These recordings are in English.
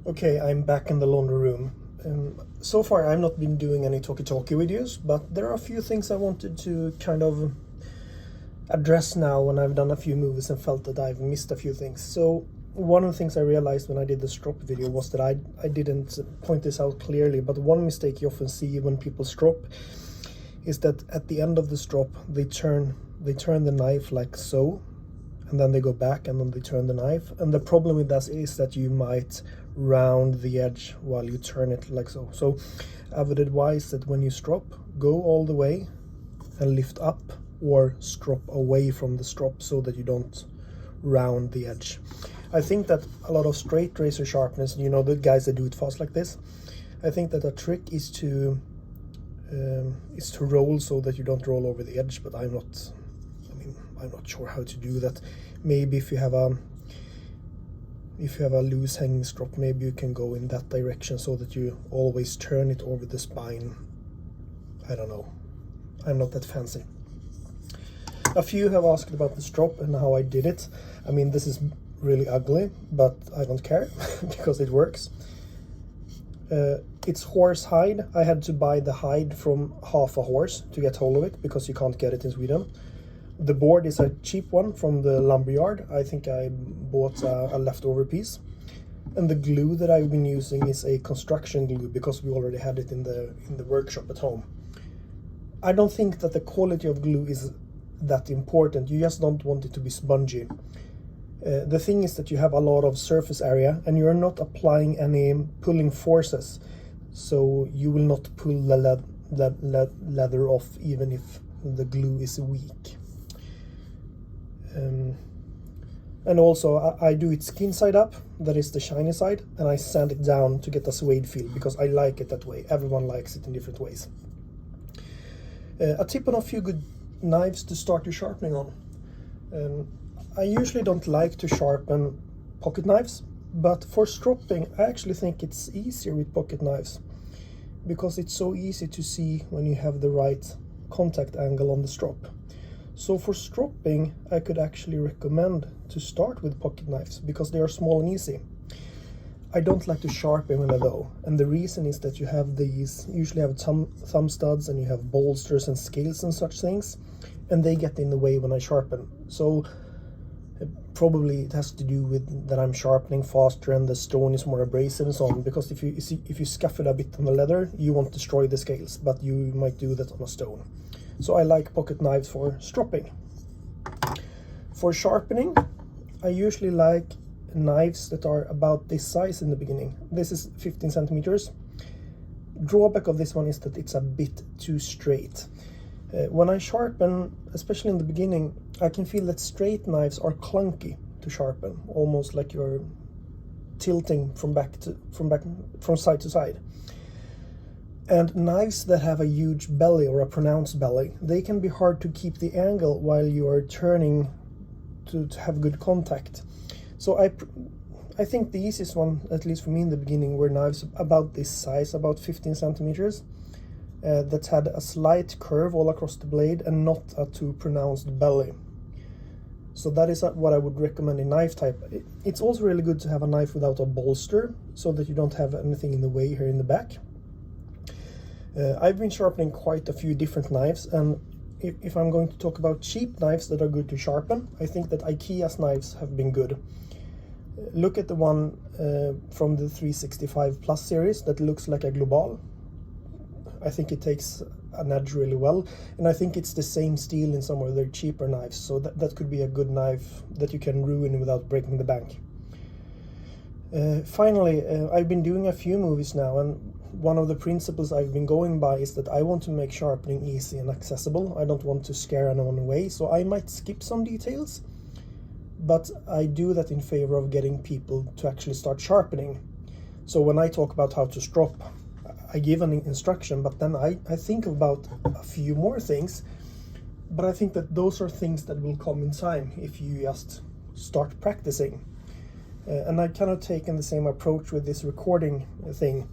Okay, I'm back in the laundry room. So far I've not been doing any talkie-talkie videos, but there are a few things I wanted to kind of address now when I've done a few movies and felt that I've missed a few things. So one of the things I realized when I did the strop video was that I didn't point this out clearly, but one mistake you often see when people strop is that at the end of the strop they turn the knife like so, and then they go back and then they turn the knife, and the problem with that is that you might round the edge while you turn it like so. So I would advise that when you strop, go all the way and lift up or strop away from the strop so that you don't round the edge. I think that a lot of straight razor sharpeners, you know, the guys that do it fast like this, I think that a trick is to roll so that you don't roll over the edge, but I'm not sure how to do that. Maybe if you have a loose hanging strop, maybe you can go in that direction so that you always turn it over the spine. I don't know. I'm not that fancy. A few have asked about the strop and how I did it. I mean, this is really ugly, but I don't care because it works. It's horse hide. I had to buy the hide from half a horse to get hold of it because you can't get it in Sweden. The board is a cheap one from the lumberyard. I think I bought a leftover piece. And the glue that I've been using is a construction glue because we already had it in the workshop at home. I don't think that the quality of glue is that important. You just don't want it to be spongy. The thing is that you have a lot of surface area and you're not applying any pulling forces, so you will not pull the leather off even if the glue is weak. And also I do it skin side up, that is the shiny side, and I sand it down to get a suede feel because I like it that way. Everyone likes it in different ways. A tip on a few good knives to start your sharpening on. I usually don't like to sharpen pocket knives, but for stropping I actually think it's easier with pocket knives because it's so easy to see when you have the right contact angle on the strop. So for stropping I could actually recommend to start with pocket knives because they are small and easy. I don't like to sharpen with them though, and the reason is that you have these, usually have thumb studs and you have bolsters and scales and such things, and they get in the way when I sharpen. So probably it has to do with that I'm sharpening faster and the stone is more abrasive and so on, because if you scuff it a bit on the leather you won't destroy the scales, but you might do that on a stone. So I like pocket knives for stropping. For sharpening I usually like knives that are about this size in the beginning. This is 15 centimeters. Drawback of this one is that it's a bit too straight. When I sharpen, especially in the beginning, I can feel that straight knives are clunky to sharpen, almost like you're tilting from side to side. And knives that have a huge belly or a pronounced belly, they can be hard to keep the angle while you are turning to have good contact. So I think the easiest one, at least for me in the beginning, were knives about this size, about 15 centimeters, that had a slight curve all across the blade and not a too pronounced belly. So that is what I would recommend in knife type. It's also really good to have a knife without a bolster so that you don't have anything in the way here in the back. I've been sharpening quite a few different knives, and if I'm going to talk about cheap knives that are good to sharpen, I think that IKEA's knives have been good. Look at the one from the 365 Plus series that looks like a Global. I think it takes an edge really well, and I think it's the same steel in some of their cheaper knives, so that could be a good knife that you can ruin without breaking the bank. Finally, I've been doing a few movies now, and one of the principles I've been going by is that I want to make sharpening easy and accessible. I don't want to scare anyone away, so I might skip some details, but I do that in favor of getting people to actually start sharpening. So when I talk about how to strop, I give an instruction, but then I think about a few more things, but I think that those are things that will come in time if you just start practicing. And I kind of taken the same approach with this recording thing.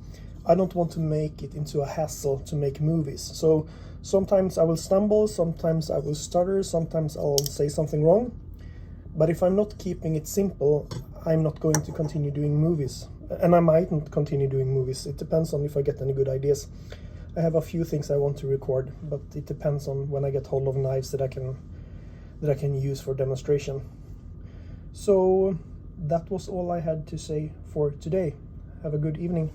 I don't want to make it into a hassle to make movies. So sometimes I will stumble, sometimes I will stutter, sometimes I'll say something wrong. But if I'm not keeping it simple, I'm not going to continue doing movies. And I mightn't continue doing movies. It depends on if I get any good ideas. I have a few things I want to record, but it depends on when I get hold of knives that I can use for demonstration. So that was all I had to say for today. Have a good evening.